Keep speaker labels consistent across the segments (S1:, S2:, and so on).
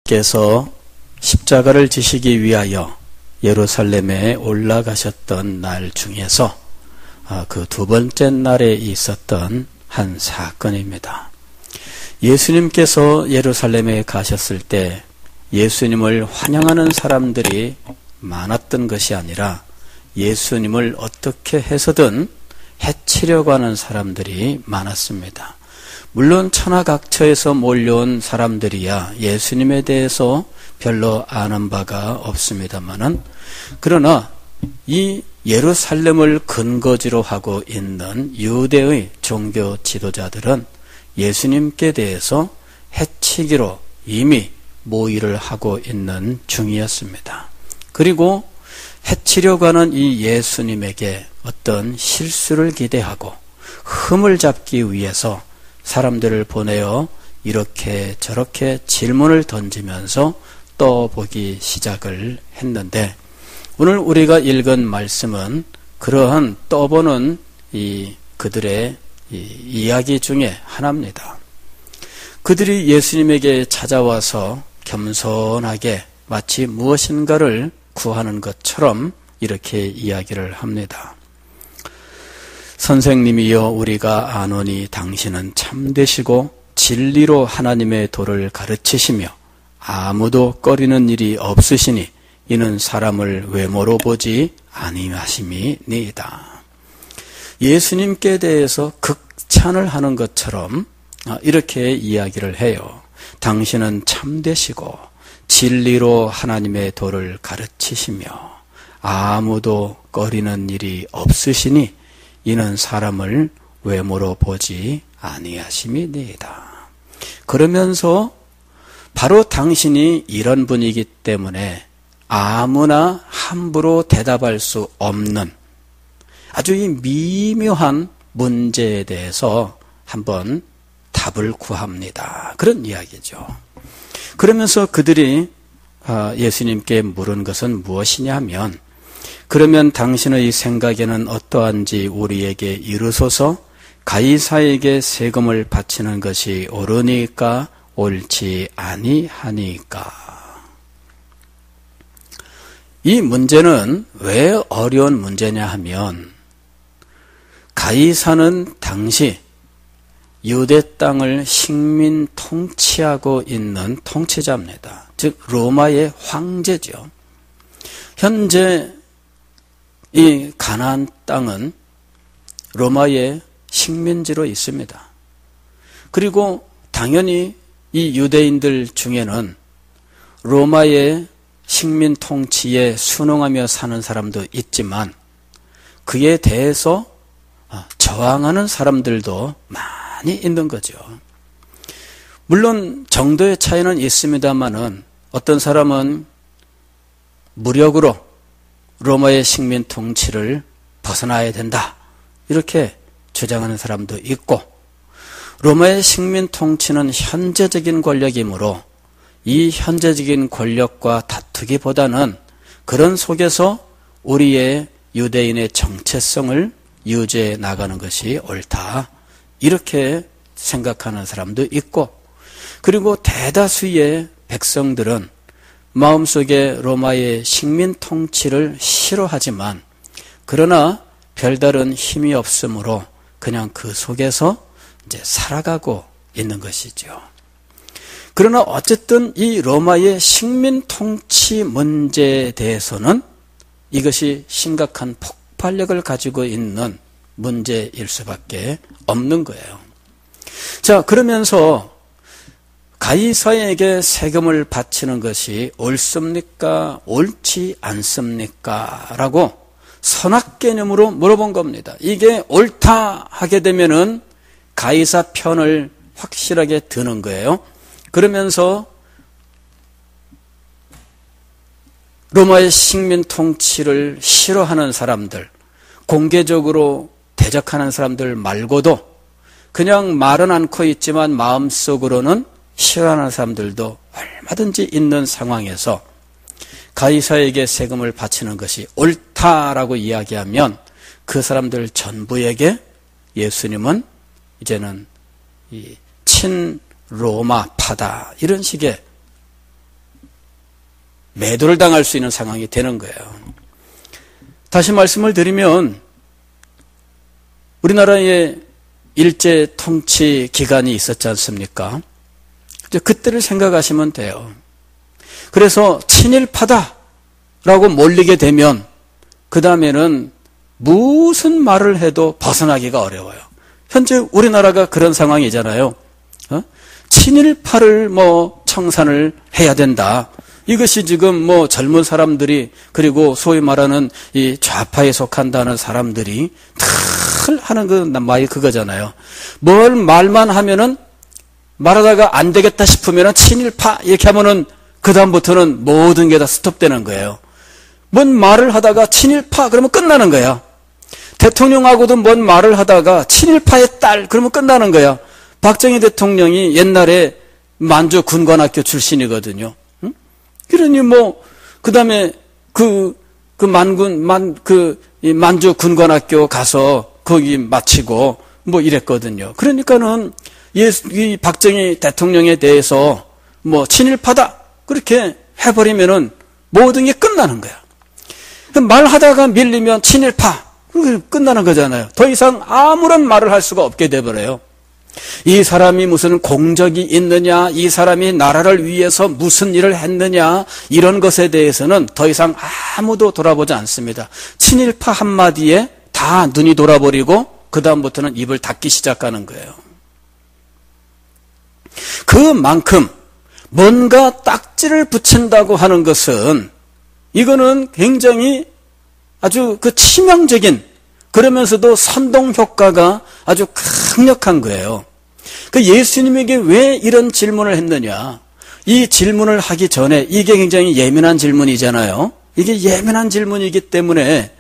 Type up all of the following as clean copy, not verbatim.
S1: 께서 십자가를 지시기 위하여 예루살렘에 올라가셨던 날 중에서 그 두 번째 날에 있었던 한 사건입니다. 예수님께서 예루살렘에 가셨을 때 예수님을 환영하는 사람들이 많았던 것이 아니라 예수님을 어떻게 해서든 해치려고 하는 사람들이 많았습니다. 물론 천하각처에서 몰려온 사람들이야 예수님에 대해서 별로 아는 바가 없습니다만은, 그러나 이 예루살렘을 근거지로 하고 있는 유대의 종교 지도자들은 예수님께 대해서 해치기로 이미 모의를 하고 있는 중이었습니다. 그리고 해치려고 하는 이 예수님에게 어떤 실수를 기대하고 흠을 잡기 위해서 사람들을 보내어 이렇게 저렇게 질문을 던지면서 떠보기 시작을 했는데, 오늘 우리가 읽은 말씀은 그러한 떠보는 그들의 이야기 중에 하나입니다. 그들이 예수님에게 찾아와서 겸손하게 마치 무엇인가를 구하는 것처럼 이렇게 이야기를 합니다. 선생님이여, 우리가 아노니 당신은 참되시고 진리로 하나님의 도를 가르치시며 아무도 꺼리는 일이 없으시니 이는 사람을 외모로 보지 아니하심이니이다. 예수님께 대해서 극찬을 하는 것처럼 이렇게 이야기를 해요. 당신은 참되시고 진리로 하나님의 도를 가르치시며 아무도 꺼리는 일이 없으시니 이는 사람을 외모로 보지 아니하심이니이다. 그러면서 바로 당신이 이런 분이기 때문에 아무나 함부로 대답할 수 없는 아주 이 미묘한 문제에 대해서 한번 답을 구합니다. 그런 이야기죠. 그러면서 그들이 예수님께 물은 것은 무엇이냐 하면, 그러면 당신의 생각에는 어떠한지 우리에게 이르소서. 가이사에게 세금을 바치는 것이 옳으니까 옳지 아니하니까. 이 문제는 왜 어려운 문제냐 하면, 가이사는 당시 유대 땅을 식민 통치하고 있는 통치자입니다. 즉 로마의 황제죠. 현재 이 가나안 땅은 로마의 식민지로 있습니다. 그리고 당연히 이 유대인들 중에는 로마의 식민 통치에 순응하며 사는 사람도 있지만 그에 대해서 저항하는 사람들도 많이 있는 거죠. 물론 정도의 차이는 있습니다만은 어떤 사람은 무력으로 로마의 식민 통치를 벗어나야 된다 이렇게 주장하는 사람도 있고, 로마의 식민 통치는 현재적인 권력이므로 이 현재적인 권력과 다투기보다는 그런 속에서 우리의 유대인의 정체성을 유지해 나가는 것이 옳다 이렇게 생각하는 사람도 있고, 그리고 대다수의 백성들은 마음속에 로마의 식민 통치를 싫어하지만 그러나 별다른 힘이 없으므로 그냥 그 속에서 이제 살아가고 있는 것이죠. 그러나 어쨌든 이 로마의 식민 통치 문제에 대해서는 이것이 심각한 폭발력을 가지고 있는 문제일 수밖에 없는 거예요. 자, 그러면서 가이사에게 세금을 바치는 것이 옳습니까? 옳지 않습니까? 라고 선악 개념으로 물어본 겁니다. 이게 옳다 하게 되면은 가이사 편을 확실하게 드는 거예요. 그러면서 로마의 식민 통치를 싫어하는 사람들, 공개적으로 대적하는 사람들 말고도 그냥 말은 않고 있지만 마음속으로는 싫어하는 사람들도 얼마든지 있는 상황에서 가이사에게 세금을 바치는 것이 옳다라고 이야기하면 그 사람들 전부에게 예수님은 이제는 친 로마파다 이런 식의 매도를 당할 수 있는 상황이 되는 거예요. 다시 말씀을 드리면 우리나라에 일제 통치 기간이 있었지 않습니까? 그때를 생각하시면 돼요. 그래서 친일파다라고 몰리게 되면 그 다음에는 무슨 말을 해도 벗어나기가 어려워요. 현재 우리나라가 그런 상황이잖아요. 친일파를 청산을 해야 된다. 이것이 지금 젊은 사람들이 그리고 소위 말하는 이 좌파에 속한다는 사람들이 늘 하는 그 말이 그거잖아요. 뭘 말만 하면은 말하다가 안 되겠다 싶으면은 친일파 이렇게 하면은 그 다음부터는 모든 게 다 스톱되는 거예요. 뭔 말을 하다가 친일파 그러면 끝나는 거야. 대통령하고도 뭔 말을 하다가 친일파의 딸 그러면 끝나는 거야. 박정희 대통령이 옛날에 만주 군관학교 출신이거든요. 응? 그러니 그 다음에 만주 군관학교 가서 거기 마치고 이랬거든요. 그러니까는 이 박정희 대통령에 대해서 친일파다 그렇게 해버리면은 모든 게 끝나는 거야. 말하다가 밀리면 친일파 끝나는 거잖아요. 더 이상 아무런 말을 할 수가 없게 돼버려요. 이 사람이 무슨 공적이 있느냐, 이 사람이 나라를 위해서 무슨 일을 했느냐, 이런 것에 대해서는 더 이상 아무도 돌아보지 않습니다. 친일파 한마디에 다 눈이 돌아버리고 그 다음부터는 입을 닫기 시작하는 거예요. 그만큼 뭔가 딱지를 붙인다고 하는 것은 이거는 굉장히 아주 치명적인 그러면서도 선동 효과가 아주 강력한 거예요. 예수님에게 왜 이런 질문을 했느냐? 이 질문을 하기 전에 이게 굉장히 예민한 질문이잖아요. 이게 예민한 질문이기 때문에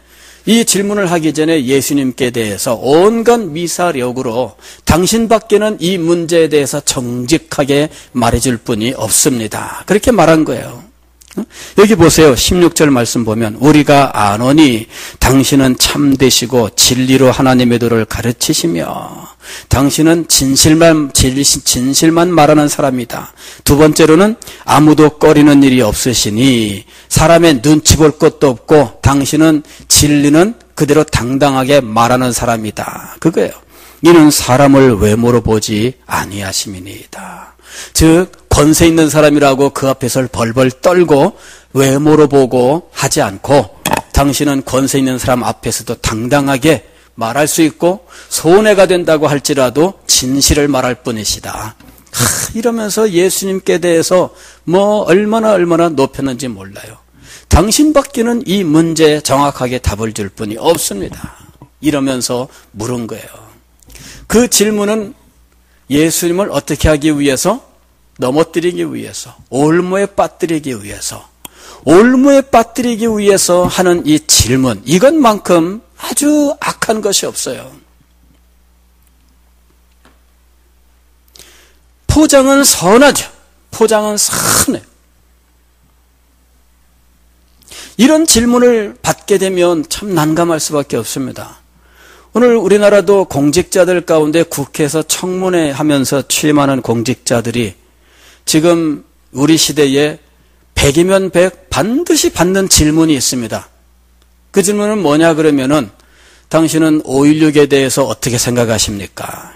S1: 이 질문을 하기 전에 예수님께 대해서 온갖 미사력으로 당신밖에는 이 문제에 대해서 정직하게 말해줄 분이 없습니다. 그렇게 말한 거예요. 여기 보세요. 16절 말씀 보면 우리가 아노니 당신은 참되시고 진리로 하나님의 도를 가르치시며 당신은 진실만 말하는 사람이다. 두 번째로는 아무도 꺼리는 일이 없으시니 사람의 눈치 볼 것도 없고 당신은 진리는 그대로 당당하게 말하는 사람이다. 그거예요. 이는 사람을 외모로 보지 아니하심이니이다. 즉 권세 있는 사람이라고 그 앞에서 벌벌 떨고 외모로 보고 하지 않고 당신은 권세 있는 사람 앞에서도 당당하게 말할 수 있고 손해가 된다고 할지라도 진실을 말할 뿐이시다. 이러면서 예수님께 대해서 얼마나 높였는지 몰라요. 당신밖에는 이 문제에 정확하게 답을 줄 분이 없습니다. 이러면서 물은 거예요. 그 질문은 예수님을 어떻게 하기 위해서? 넘어뜨리기 위해서, 올무에 빠뜨리기 위해서 하는 이 질문, 이것만큼 아주 악한 것이 없어요. 포장은 선하죠. 포장은 선해. 이런 질문을 받게 되면 참 난감할 수밖에 없습니다. 오늘 우리나라도 공직자들 가운데 국회에서 청문회 하면서 취임하는 공직자들이 지금 우리 시대에 100이면 100 반드시 받는 질문이 있습니다. 그 질문은 뭐냐 그러면은 당신은 5.16에 대해서 어떻게 생각하십니까?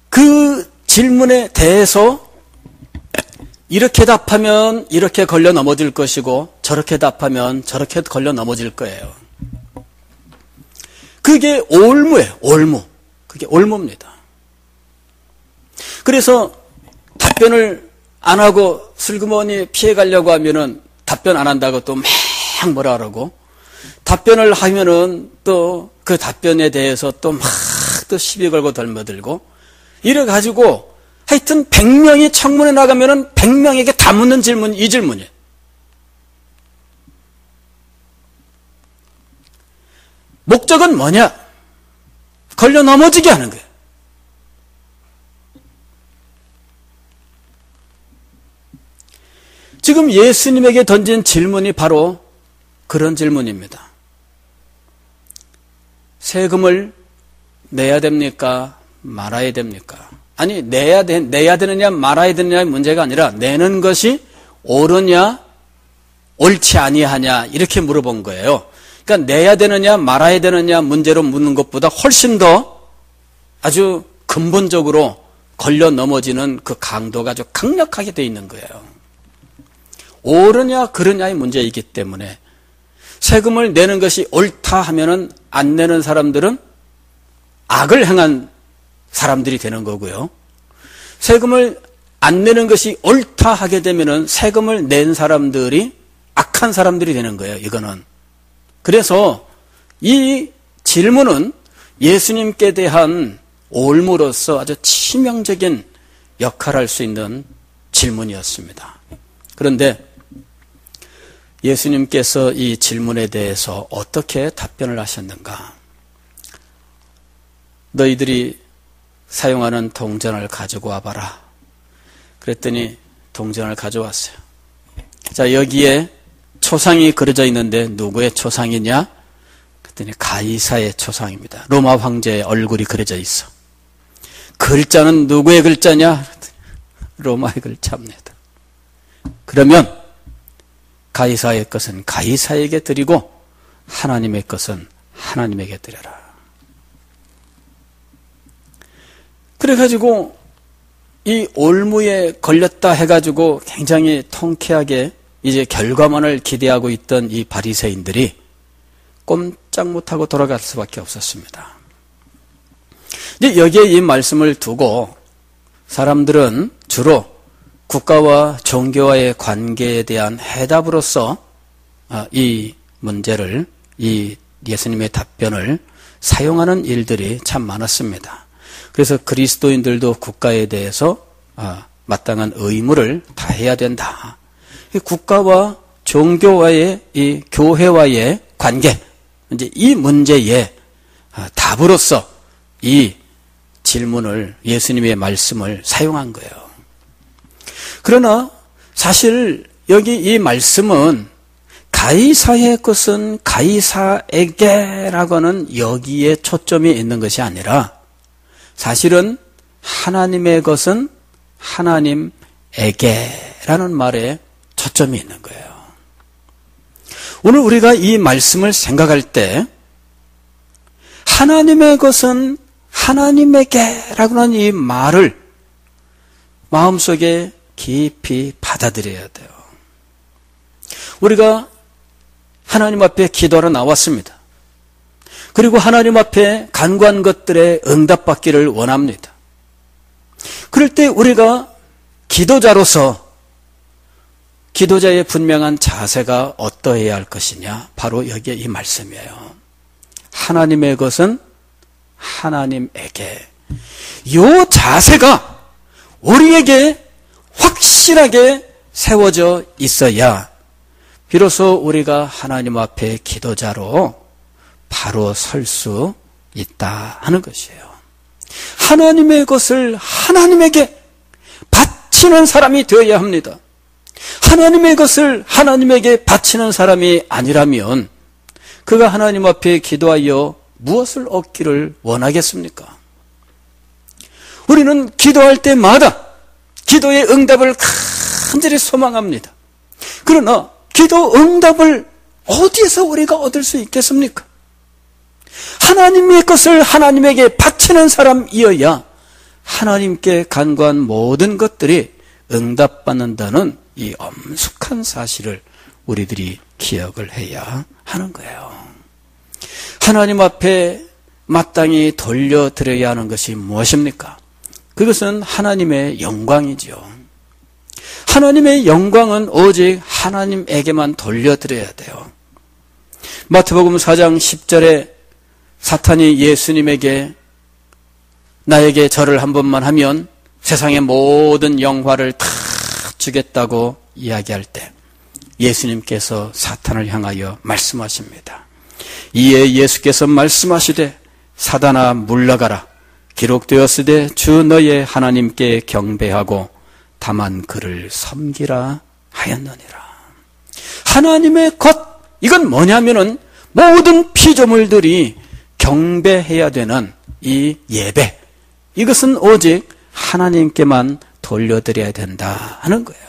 S1: 그 질문에 대해서 이렇게 답하면 이렇게 걸려 넘어질 것이고 저렇게 답하면 저렇게 걸려 넘어질 거예요. 그게 올무예요. 올무. 그게 올무입니다. 그래서 답변을 안 하고 슬그머니 피해가려고 하면은 답변 안 한다고 또 막 뭐라 그러고 답변을 하면은 또 그 답변에 대해서 또 막 또 시비 걸고 덜머들고 이래가지고 하여튼 100명이 청문회 나가면은 100명에게 다 묻는 질문이 이 질문이에요. 목적은 뭐냐? 걸려 넘어지게 하는 거예요. 지금 예수님에게 던진 질문이 바로 그런 질문입니다. 세금을 내야 됩니까? 말아야 됩니까? 아니 내야 되느냐 말아야 되느냐의 문제가 아니라 내는 것이 옳으냐 옳지 아니하냐 이렇게 물어본 거예요. 그러니까 내야 되느냐 말아야 되느냐 문제로 묻는 것보다 훨씬 더 아주 근본적으로 걸려 넘어지는 그 강도가 아주 강력하게 돼 있는 거예요. 옳으냐 그르냐의 문제이기 때문에 세금을 내는 것이 옳다 하면은 안 내는 사람들은 악을 행한 사람들이 되는 거고요. 세금을 안 내는 것이 옳다 하게 되면은 세금을 낸 사람들이 악한 사람들이 되는 거예요. 이거는. 그래서 이 질문은 예수님께 대한 올무로서 아주 치명적인 역할을 할 수 있는 질문이었습니다. 그런데 예수님께서 이 질문에 대해서 어떻게 답변을 하셨는가? 너희들이 사용하는 동전을 가지고 와봐라. 그랬더니 동전을 가져왔어요. 자, 여기에 초상이 그려져 있는데 누구의 초상이냐? 그랬더니 가이사의 초상입니다. 로마 황제의 얼굴이 그려져 있어. 글자는 누구의 글자냐? 로마의 글자입니다. 그러면 가이사의 것은 가이사에게 드리고 하나님의 것은 하나님에게 드려라. 그래가지고 이 올무에 걸렸다 해가지고 굉장히 통쾌하게 이제 결과만을 기대하고 있던 이 바리새인들이 꼼짝 못하고 돌아갈 수밖에 없었습니다. 이제 여기에 이 말씀을 두고 사람들은 주로 국가와 종교와의 관계에 대한 해답으로서 이 문제를, 이 예수님의 답변을 사용하는 일들이 참 많았습니다. 그래서 그리스도인들도 국가에 대해서 마땅한 의무를 다해야 된다. 국가와 종교와의 이 교회와의 관계, 이제 이 문제의 답으로서 이 질문을, 예수님의 말씀을 사용한 거예요. 그러나 사실 여기 이 말씀은 가이사의 것은 가이사에게라고는 여기에 초점이 있는 것이 아니라 사실은 하나님의 것은 하나님에게라는 말에 초점이 있는 거예요. 오늘 우리가 이 말씀을 생각할 때 하나님의 것은 하나님에게라고 하는 이 말을 마음속에 깊이 받아들여야 돼요. 우리가 하나님 앞에 기도하러 나왔습니다. 그리고 하나님 앞에 간구한 것들에 응답받기를 원합니다. 그럴 때 우리가 기도자로서 기도자의 분명한 자세가 어떠해야 할 것이냐? 바로 여기에 이 말씀이에요. 하나님의 것은 하나님에게. 이 자세가 우리에게 확실하게 세워져 있어야 비로소 우리가 하나님 앞에 기도자로 바로 설 수 있다 하는 것이에요. 하나님의 것을 하나님에게 바치는 사람이 되어야 합니다. 하나님의 것을 하나님에게 바치는 사람이 아니라면 그가 하나님 앞에 기도하여 무엇을 얻기를 원하겠습니까? 우리는 기도할 때마다 기도의 응답을 간절히 소망합니다. 그러나 기도 응답을 어디에서 우리가 얻을 수 있겠습니까? 하나님의 것을 하나님에게 바치는 사람이어야 하나님께 간구한 모든 것들이 응답받는다는 이 엄숙한 사실을 우리들이 기억을 해야 하는 거예요. 하나님 앞에 마땅히 돌려드려야 하는 것이 무엇입니까? 그것은 하나님의 영광이죠. 하나님의 영광은 오직 하나님에게만 돌려드려야 돼요. 마태복음 4장 10절에 사탄이 예수님에게 나에게 절을 한 번만 하면 세상의 모든 영화를 다 주겠다고 이야기할 때 예수님께서 사탄을 향하여 말씀하십니다. 이에 예수께서 말씀하시되 사단아 물러가라. 기록되었으되 주 너의 하나님께 경배하고 다만 그를 섬기라 하였느니라. 하나님의 것, 이건 뭐냐면은 모든 피조물들이 경배해야 되는 이 예배, 이것은 오직 하나님께만 돌려드려야 된다 하는 거예요.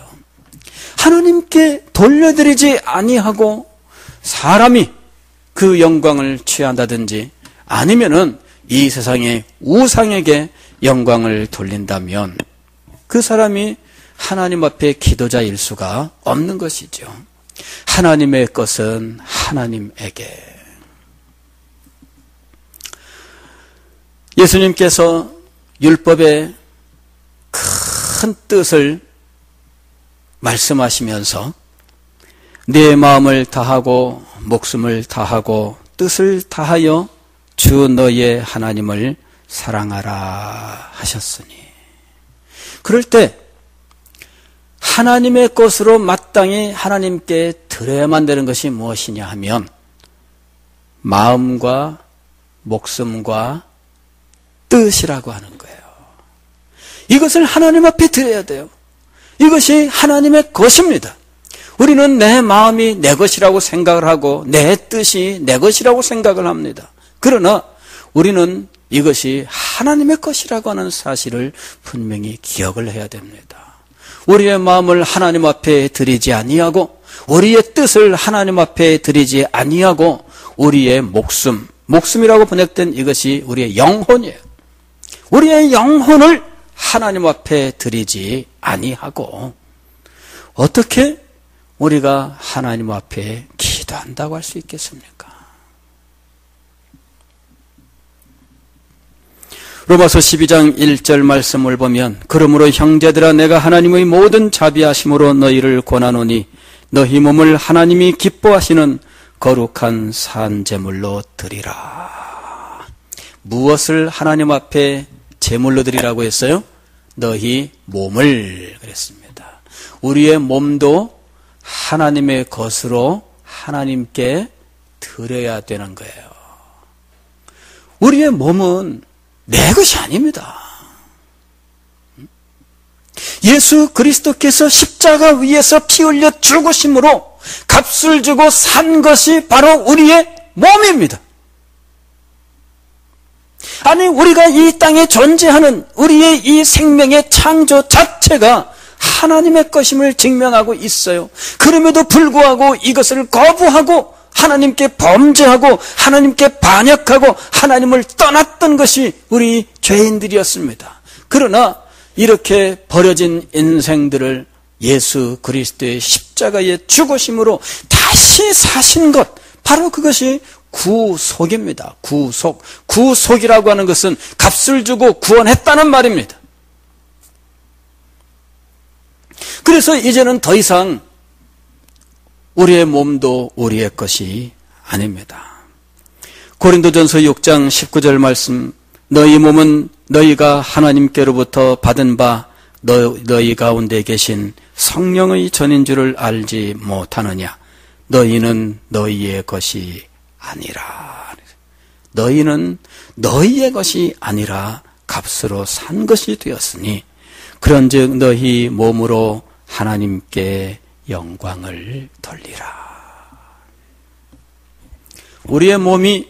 S1: 하나님께 돌려드리지 아니하고 사람이 그 영광을 취한다든지 아니면은 이 세상의 우상에게 영광을 돌린다면 그 사람이 하나님 앞에 기도자일 수가 없는 것이죠. 하나님의 것은 하나님에게. 예수님께서 율법의 큰 뜻을 말씀하시면서 네 마음을 다하고 목숨을 다하고 뜻을 다하여 주 너의 하나님을 사랑하라 하셨으니, 그럴 때 하나님의 것으로 마땅히 하나님께 드려야만 되는 것이 무엇이냐 하면 마음과 목숨과 뜻이라고 하는 거예요. 이것을 하나님 앞에 드려야 돼요. 이것이 하나님의 것입니다. 우리는 내 마음이 내 것이라고 생각을 하고 내 뜻이 내 것이라고 생각을 합니다. 그러나 우리는 이것이 하나님의 것이라고 하는 사실을 분명히 기억을 해야 됩니다. 우리의 마음을 하나님 앞에 드리지 아니하고 우리의 뜻을 하나님 앞에 드리지 아니하고 우리의 목숨이라고 번역된 이것이 우리의 영혼이에요. 우리의 영혼을 하나님 앞에 드리지 아니하고 어떻게 우리가 하나님 앞에 기도한다고 할 수 있겠습니까? 로마서 12장 1절 말씀을 보면 그러므로 형제들아 내가 하나님의 모든 자비하심으로 너희를 권하노니 너희 몸을 하나님이 기뻐하시는 거룩한 산제물로 드리라. 무엇을 하나님 앞에 제물로 드리라고 했어요? 너희 몸을 그랬습니다. 우리의 몸도 하나님의 것으로 하나님께 드려야 되는 거예요. 우리의 몸은 내 것이 아닙니다. 예수 그리스도께서 십자가 위에서 피 흘려 죽으심으로 값을 주고 산 것이 바로 우리의 몸입니다. 아니 우리가 이 땅에 존재하는 우리의 이 생명의 창조 자체가 하나님의 것임을 증명하고 있어요. 그럼에도 불구하고 이것을 거부하고 하나님께 범죄하고 하나님께 반역하고 하나님을 떠났던 것이 우리 죄인들이었습니다. 그러나 이렇게 버려진 인생들을 예수 그리스도의 십자가의 죽으심으로 다시 사신 것, 바로 그것이 구속입니다. 구속이라고 하는 것은 값을 주고 구원했다는 말입니다. 그래서 이제는 더 이상 우리의 몸도 우리의 것이 아닙니다. 고린도전서 6장 19절 말씀, 너희 몸은 너희가 하나님께로부터 받은 바 너희 가운데 계신 성령의 전인 줄을 알지 못하느냐. 너희는 너희의 것이 아니라. 너희는 너희의 것이 아니라 값으로 산 것이 되었으니 그런즉 너희 몸으로 하나님께 영광을 돌리라. 우리의 몸이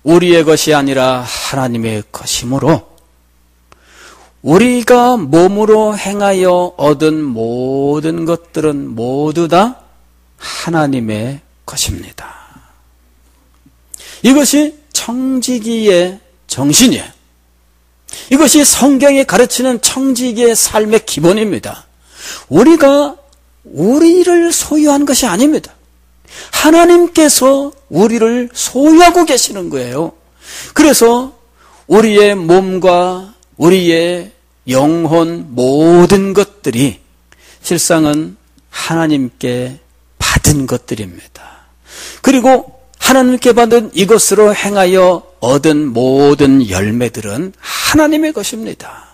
S1: 우리의 것이 아니라 하나님의 것이므로 우리가 몸으로 행하여 얻은 모든 것들은 모두 다 하나님의 것입니다. 이것이 청지기의 정신이에요. 이것이 성경이 가르치는 청지기의 삶의 기본입니다. 우리가 우리를 소유한 것이 아닙니다. 하나님께서 우리를 소유하고 계시는 거예요. 그래서 우리의 몸과 우리의 영혼 모든 것들이 실상은 하나님께 받은 것들입니다. 그리고 하나님께 받은 이것으로 행하여 얻은 모든 열매들은 하나님의 것입니다.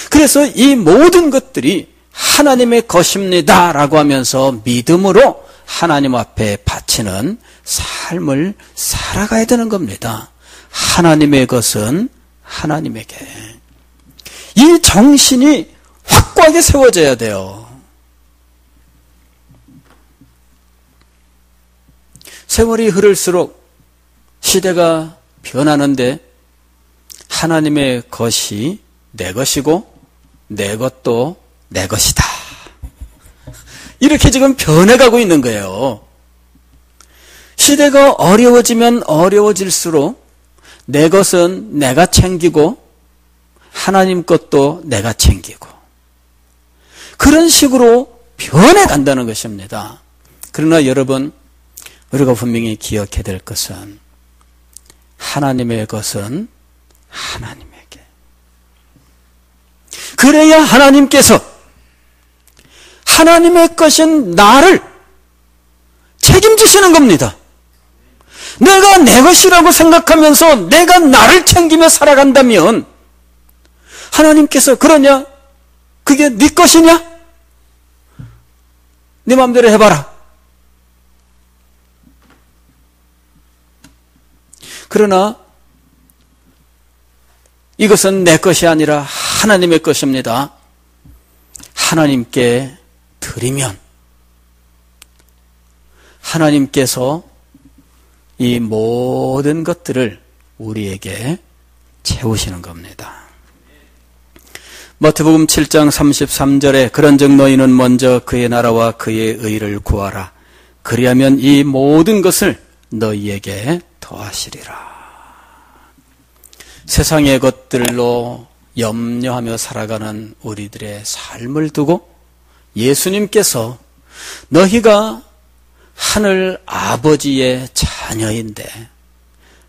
S1: 그래서 이 모든 것들이 하나님의 것입니다 라고 하면서 믿음으로 하나님 앞에 바치는 삶을 살아가야 되는 겁니다. 하나님의 것은 하나님에게. 이 정신이 확고하게 세워져야 돼요. 세월이 흐를수록 시대가 변하는데 하나님의 것이 내 것이고 내 것도 내 것이다. 이렇게 지금 변해가고 있는 거예요. 시대가 어려워지면 어려워질수록 내 것은 내가 챙기고 하나님 것도 내가 챙기고 그런 식으로 변해간다는 것입니다. 그러나 여러분, 우리가 분명히 기억해야 될 것은 하나님의 것은 하나님에게. 그래야 하나님께서 하나님의 것인 나를 책임지시는 겁니다. 내가 내 것이라고 생각하면서 내가 나를 챙기며 살아간다면 하나님께서 그러냐? 그게 네 것이냐? 네 마음대로 해봐라. 그러나 이것은 내 것이 아니라 하나님의 것입니다. 하나님께 드리면 하나님께서 이 모든 것들을 우리에게 채우시는 겁니다. 마태복음 7장 33절에 그런즉 너희는 먼저 그의 나라와 그의 의를 구하라. 그리하면 이 모든 것을 너희에게 더하시리라. 세상의 것들로 염려하며 살아가는 우리들의 삶을 두고 예수님께서 너희가 하늘 아버지의 자녀인데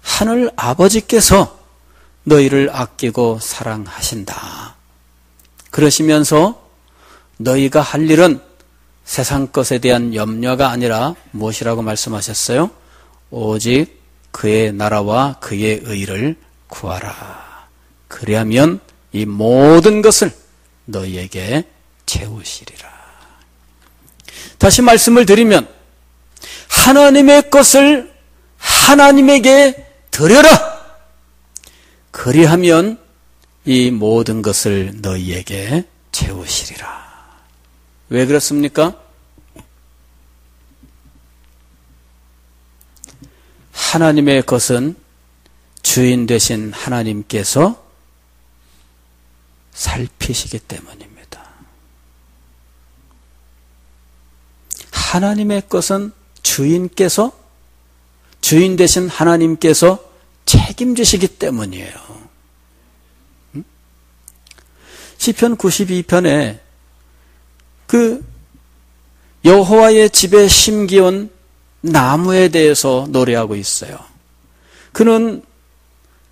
S1: 하늘 아버지께서 너희를 아끼고 사랑하신다. 그러시면서 너희가 할 일은 세상 것에 대한 염려가 아니라 무엇이라고 말씀하셨어요? 오직 그의 나라와 그의 의를 구하라. 그리하면 이 모든 것을 너희에게 채우시리라. 다시 말씀을 드리면 하나님의 것을 하나님에게 드려라. 그리하면 이 모든 것을 너희에게 채우시리라. 왜 그렇습니까? 하나님의 것은 주인 되신 하나님께서 살피시기 때문입니다. 하나님의 것은 주인께서, 주인 되신 하나님께서 책임지시기 때문이에요. 시편 92편에 그 여호와의 집에 심기온 나무에 대해서 노래하고 있어요. 그는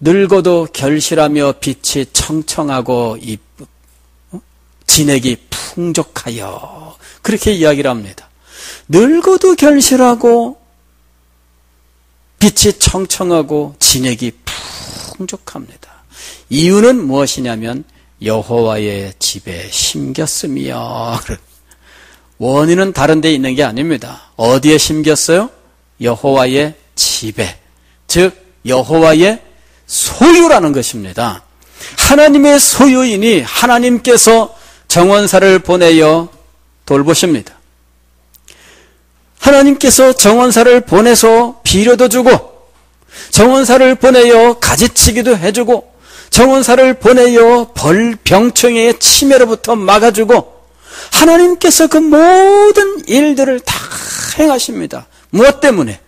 S1: 늙어도 결실하며 빛이 청청하고 진액이 풍족하여 그렇게 이야기를 합니다. 늙어도 결실하고 빛이 청청하고 진액이 풍족합니다. 이유는 무엇이냐면 여호와의 집에 심겼으며. 원인은 다른 데 있는 게 아닙니다. 어디에 심겼어요? 여호와의 집에, 즉 여호와의 소유라는 것입니다. 하나님의 소유이니 하나님께서 정원사를 보내어 돌보십니다. 하나님께서 정원사를 보내서 비료도 주고 정원사를 보내어 가지치기도 해주고 정원사를 보내어 병충해의 침해로부터 막아주고 하나님께서 그 모든 일들을 다 행하십니다. 무엇 때문에?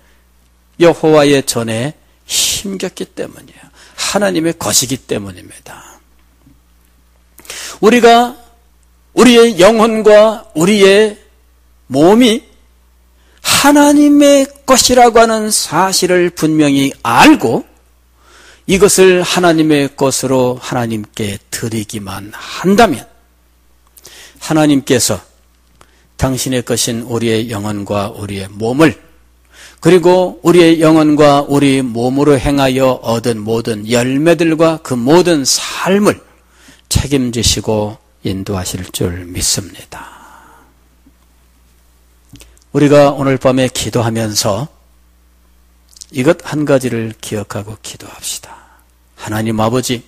S1: 여호와의 전에 심겼기 때문이에요. 하나님의 것이기 때문입니다. 우리가 우리의 영혼과 우리의 몸이 하나님의 것이라고 하는 사실을 분명히 알고 이것을 하나님의 것으로 하나님께 드리기만 한다면 하나님께서 당신의 것인 우리의 영혼과 우리의 몸을 그리고 우리의 영혼과 우리 몸으로 행하여 얻은 모든 열매들과 그 모든 삶을 책임지시고 인도하실 줄 믿습니다. 우리가 오늘 밤에 기도하면서 이것 한 가지를 기억하고 기도합시다. 하나님 아버지,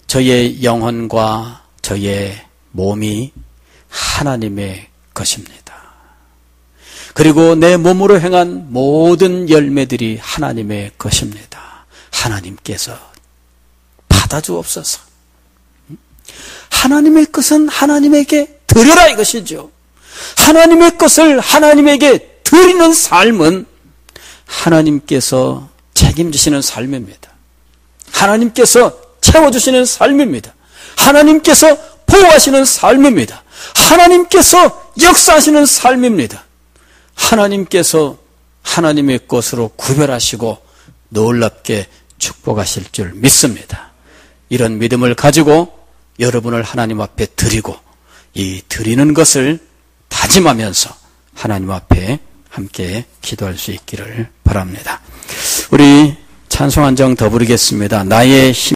S1: 저의 영혼과 저의 몸이 하나님의 것입니다. 그리고 내 몸으로 행한 모든 열매들이 하나님의 것입니다. 하나님께서 받아주옵소서. 하나님의 것은 하나님에게 드려라 이것이죠. 하나님의 것을 하나님에게 드리는 삶은 하나님께서 책임지시는 삶입니다. 하나님께서 채워주시는 삶입니다. 하나님께서 보호하시는 삶입니다. 하나님께서 역사하시는 삶입니다. 하나님께서 하나님의 것으로 구별하시고 놀랍게 축복하실 줄 믿습니다. 이런 믿음을 가지고 여러분을 하나님 앞에 드리고 이 드리는 것을 다짐하면서 하나님 앞에 함께 기도할 수 있기를 바랍니다. 우리 찬송 한 장 더 부르겠습니다. 나의 힘